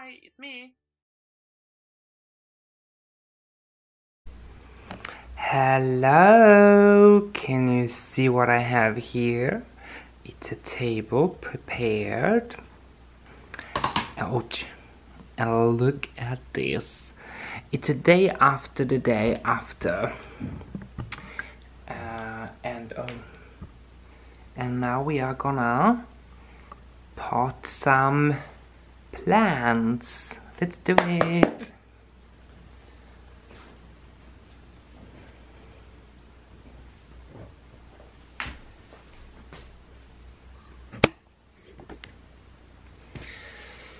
Hi, it's me. Hello, can you see what I have here? It's a table prepared. Ouch. And look at this. It's a day after the day after. And now we are gonna pot some plants. Let's do it.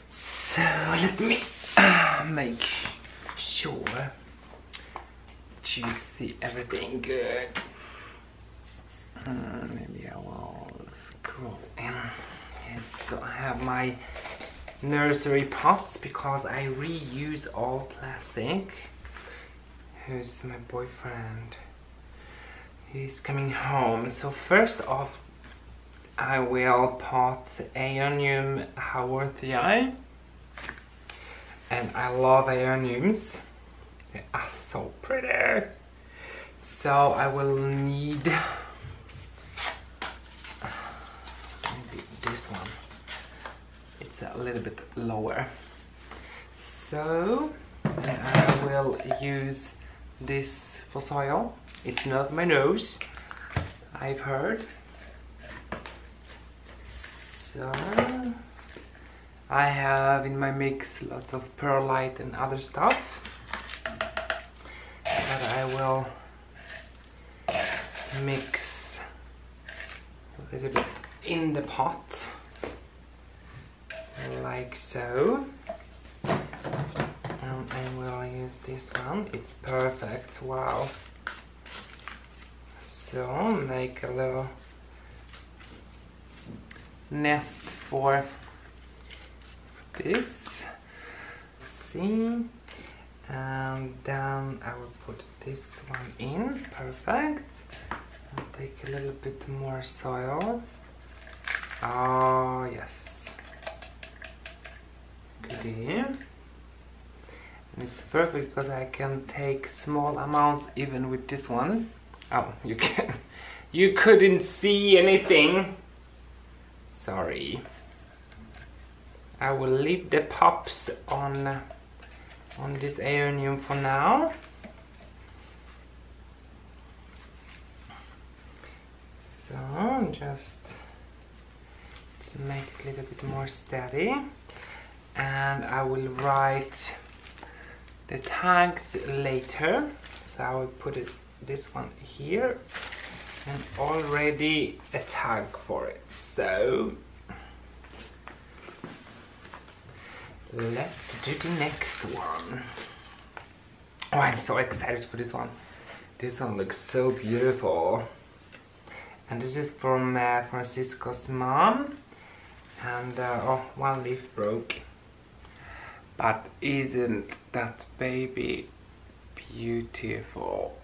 So let me make sure that you see everything good. Maybe I will scroll in. Yes, so I have my nursery pots because I reuse all plastic. Who's my boyfriend? He's coming home. So first off, I will pot Aeonium Haworthii. And I love Aeoniums. They are so pretty. So I will need maybe this one. It's a little bit lower. So I will use this for soil. It's not my nose, I've heard. So I have in my mix lots of perlite and other stuff that I will mix a little bit in the pot, like so. And I will use this one. It's perfect. Wow. So make a little nest for this. See, and then I will put this one in. Perfect. I'll take a little bit more soil. Oh yes, goodie. And it's perfect because I can take small amounts even with this one. Oh, you couldn't see anything. Sorry. I will leave the pops on this Aeonium for now. So just to make it a little bit more steady, and I will write the tags later. So I will put this one here and already a tag for it. So let's do the next one. Oh, I'm so excited for this one. This one looks so beautiful. And this is from Francisco's mom. And oh, one leaf broke. But isn't that baby beautiful?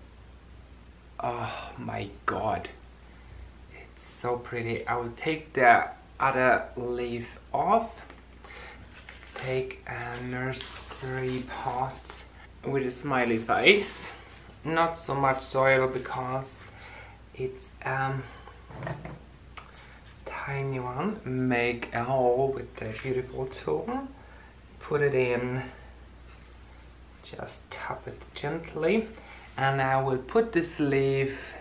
Oh my god. It's so pretty. I will take the other leaf off. Take a nursery pot with a smiley face. Not so much soil because it's tiny one. Make a hole with a beautiful tool. Put it in. Just tap it gently. And I will put this leaf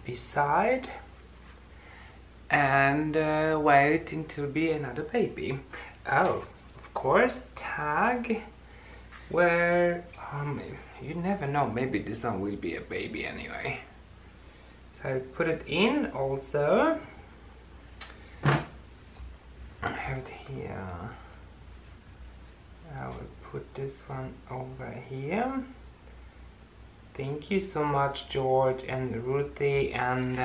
beside and wait until be another baby. Oh, of course, tag where you never know, maybe this one will be a baby anyway. So I put it in also. I have it here. I will put this one over here. Thank you so much, George and Ruthie. And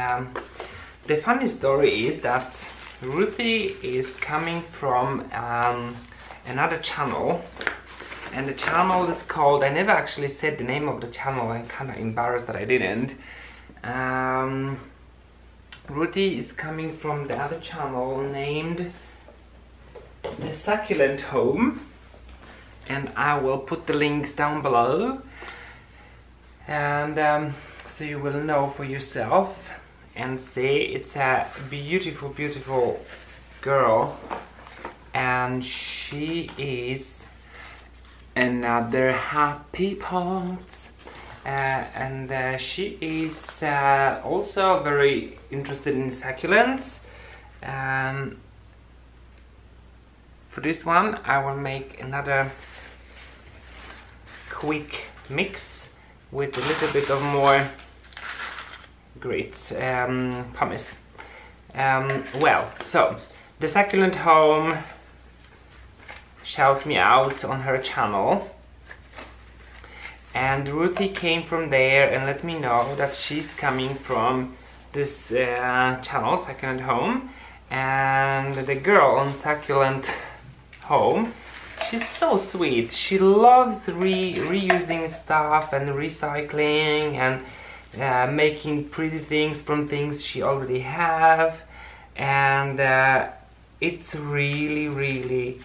the funny story is that Ruthie is coming from another channel, and the channel is called, I never actually said the name of the channel. I'm kind of embarrassed that I didn't. Ruthie is coming from the other channel named the Succulent home, and I will put the links down below, and so you will know for yourself and see. It's a beautiful, beautiful girl, and she is another happy pot. And she is also very interested in succulents. For this one I will make another quick mix with a little bit of more grits, pumice. Well, so the Succulent home shout me out on her channel, and Ruthie came from there and let me know that she's coming from this channel, Succulent home. And the girl on Succulent home, she's so sweet. She loves reusing stuff and recycling and making pretty things from things she already have, and it's really, really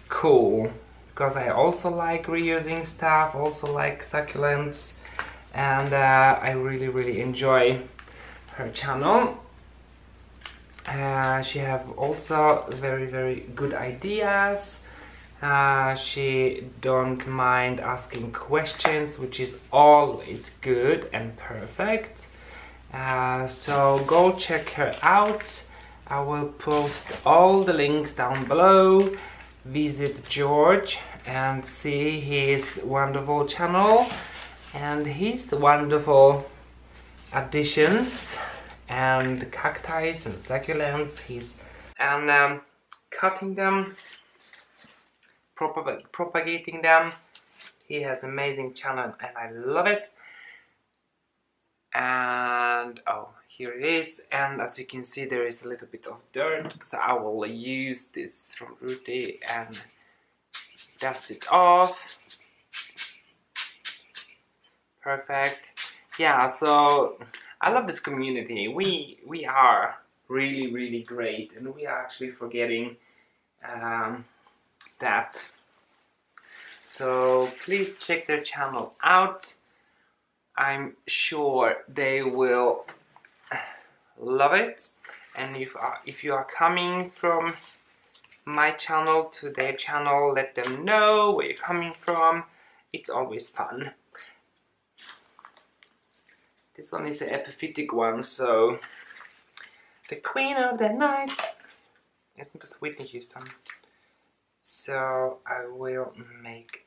cool, because I also like reusing stuff, also like succulents, and I really, really enjoy her channel. She have also very, very good ideas. She don't mind asking questions, which is always good and perfect. So go check her out. I will post all the links down below. Visit George and see his wonderful channel and his wonderful additions and cacti and succulents. He's cutting them, propagating them. He has amazing channel and I love it. And oh, here it is, and as you can see there is a little bit of dirt, so I will use this from Ruthie and dust it off. Perfect. Yeah, so I love this community. We are really, really great, and we are actually forgetting that. So please check their channel out. I'm sure they will love it. And if you are coming from my channel to their channel, let them know where you're coming from. It's always fun. This one is an epiphytic one, so the Queen of the Night. Isn't it Whitney Houston? So I will make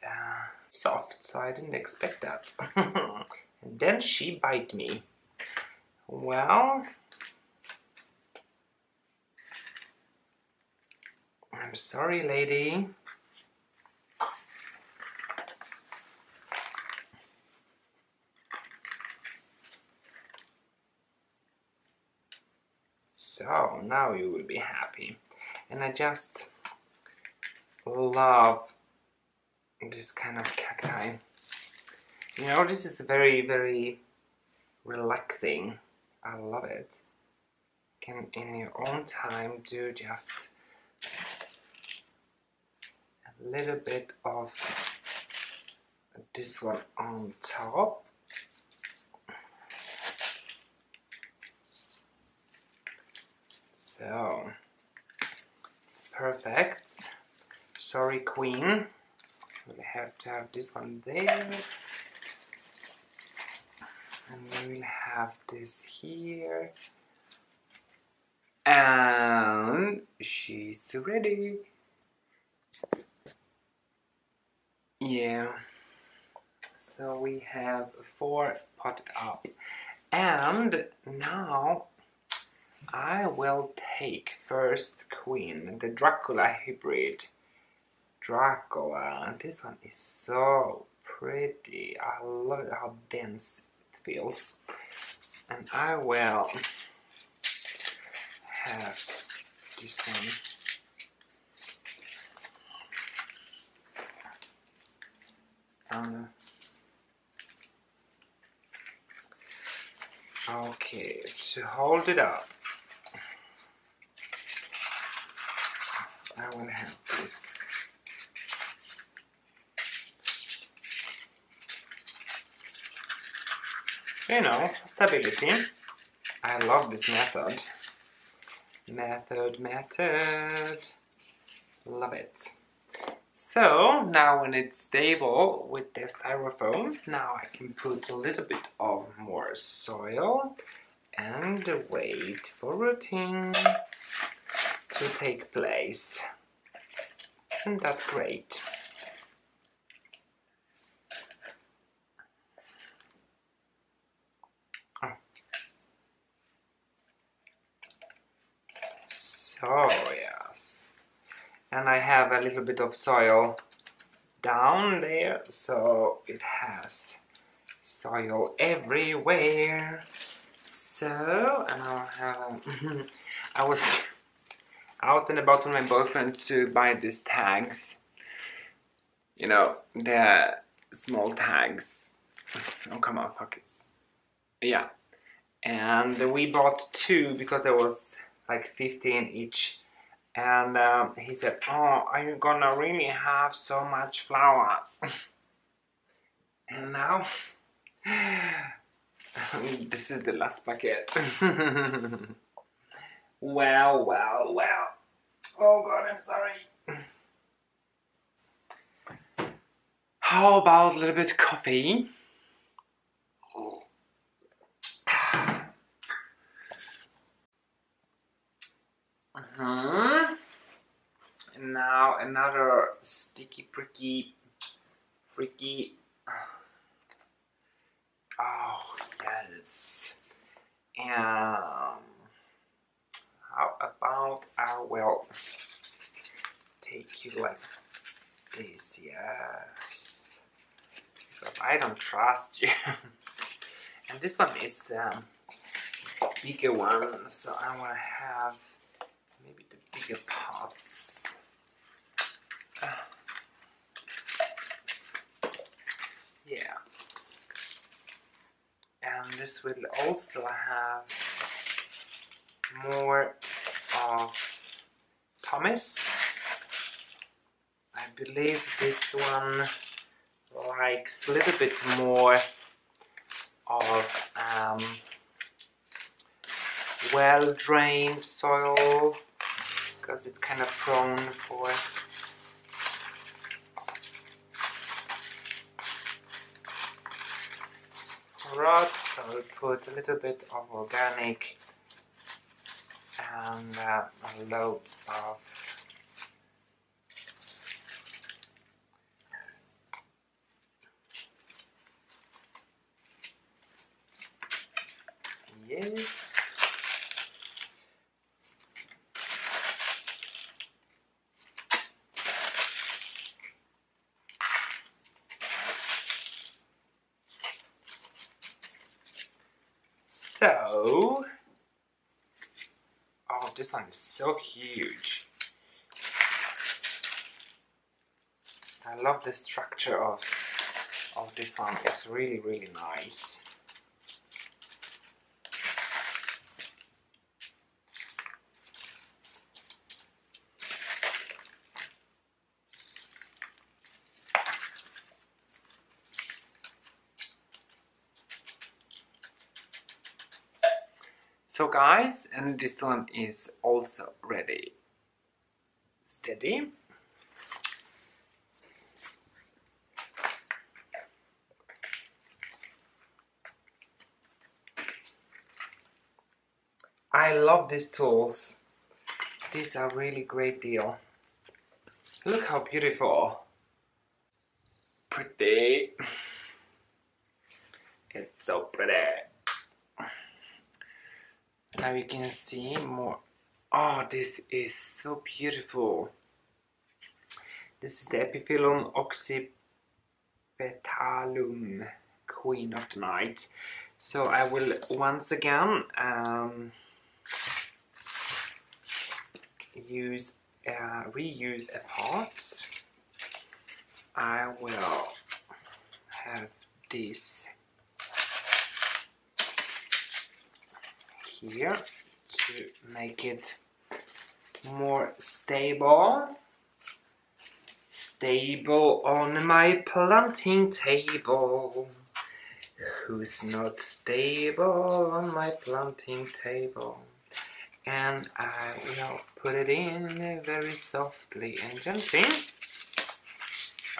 soft, so I didn't expect that. And then she bite me. Well, I'm sorry, lady. So now you will be happy. And I just love this kind of cacti. You know, this is very, very relaxing. I love it. You can, in your own time, do just a little bit of this one on top. So, it's perfect. Sorry, Queen. We have to have this one there. And we will have this here. And she's ready. Yeah. So we have 4 potted up. And now I will take first Queen, the Dracula hybrid. Dracula. This one is so pretty. I love it, how dense it feels. And I will have this one. Okay, to hold it up, I will have nice. You know, stability. I love this method. Method. Love it. So now when it's stable with the styrofoam, now I can put a little bit of more soil and wait for rooting to take place. Isn't that great? So yes, and I have a little bit of soil down there, so it has soil everywhere. So, and I'll have I was out and about with my boyfriend to buy these tags. You know, the small tags. Oh, come on, fuck it. Yeah. And we bought 2 because there was like 15 each. And he said, oh, are you gonna really have so much flowers? And now, this is the last packet. Well. Oh God, I'm sorry. How about a little bit of coffee? And now another sticky, pricky, freaky. Oh yes. And how about I will take you like this? Yes. Because I don't trust you. And this one is bigger one, so I will have maybe the bigger pots. Yeah. And this will also have more of pumice. I believe this one likes a little bit more of well-drained soil because it's kind of prone for rot. So I'll put a little bit of organic and loads of yes. So, oh, this one is so huge. I love the structure of this one. It's really nice. So guys, and this one is also ready. Steady. I love these tools. These are really great deal. Look how beautiful. Pretty. It's so pretty. Now you can see more. Oh, this is so beautiful. This is the Epiphyllum oxypetalum, Queen of the Night. So I will once again reuse a pot. I will have this here to make it more stable. stable on my planting table? Who's not stable on my planting table? And I will put it in very softly and gently.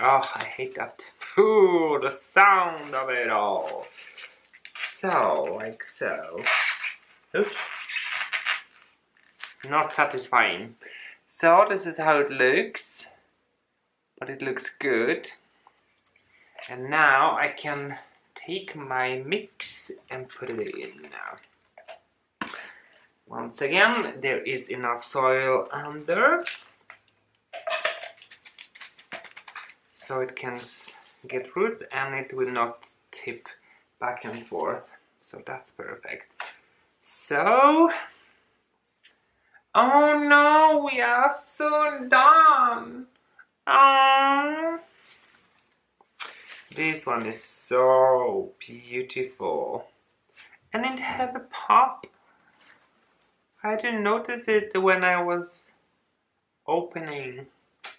Oh, I hate that. Ooh, the sound of it all. So, like so. Oops. Not satisfying. So, this is how it looks. But it looks good. And now I can take my mix and put it in now. Once again, there is enough soil under. So it can get roots and it will not tip back and forth. So that's perfect. So, oh no, we are soon done. Oh, this one is so beautiful. And it have a pop. I didn't notice it when I was opening.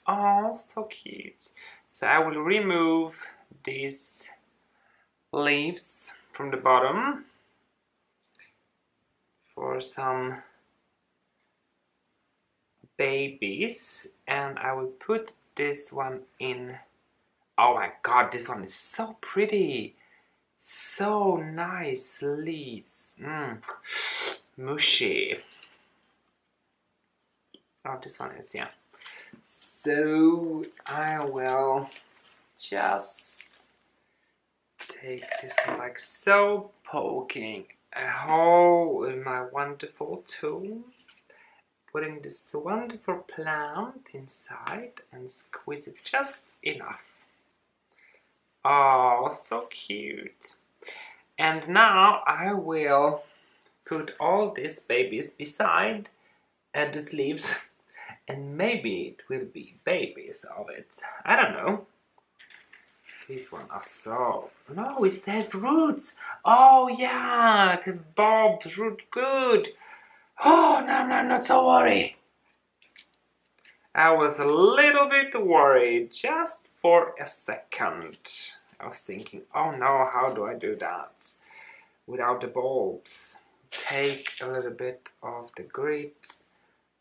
Oh, so cute. So I will remove these leaves from the bottom for some babies, and I will put this one in. Oh my god, this one is so pretty. So nice leaves. Mushy. Oh, this one is, yeah. So I will just take this one like so, poking a hole with my wonderful tool, putting this wonderful plant inside and squeeze it just enough. Oh, so cute. And now I will put all these babies beside these leaves. And maybe it will be babies of it. I don't know. These ones are so... No, it has roots. Oh yeah, it has bulbs, root good. Oh, no, I'm not so worried. I was a little bit worried just for a second. I was thinking, oh no, how do I do that without the bulbs? Take a little bit of the grit.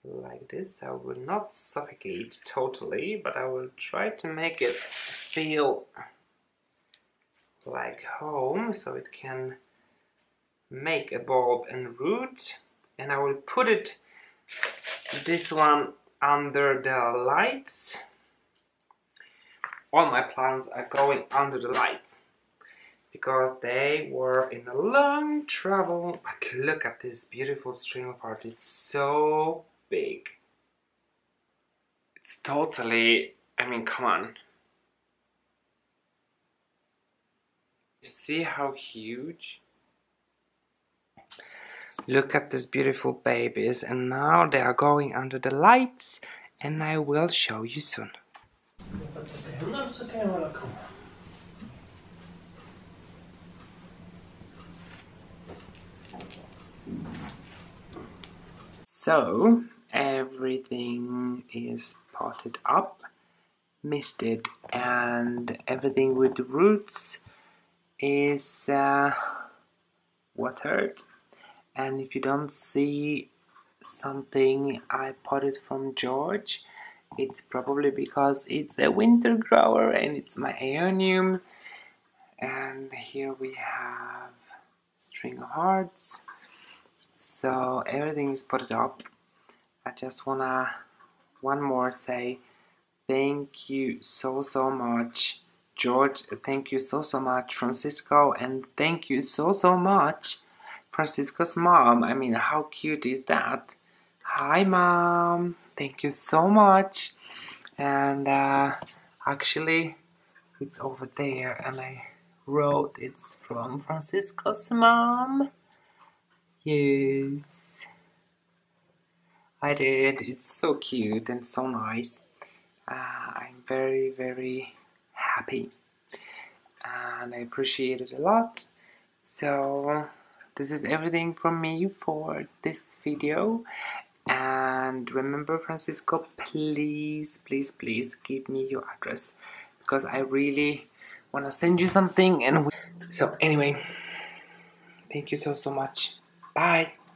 Like this. I will not suffocate totally, but I will try to make it feel like home, so it can make a bulb and root. And I will put it, this one, under the lights. All my plants are going under the lights because they were in a long trouble. But look at this beautiful string of hearts. It's so big. It's totally, I mean, come on. See how huge? Look at these beautiful babies, and now they are going under the lights, and I will show you soon. So, everything is potted up, misted, and everything with the roots is watered. And if you don't see something I potted from George, it's probably because it's a winter grower and it's my aeonium. And here we have string of hearts. So everything is potted up. I just wanna one more say thank you so much George, thank you so much Francisco, and thank you so much Francisco's mom. I mean, how cute is that? Hi mom, thank you so much. And actually it's over there, and I wrote it's from Francisco's mom. Yes, I did. It's so cute and so nice. I'm very happy and I appreciate it a lot. So this is everything from me for this video, And remember, Francisco, please, please, please give me your address, because I really want to send you something. And so anyway, thank you so much. Bye.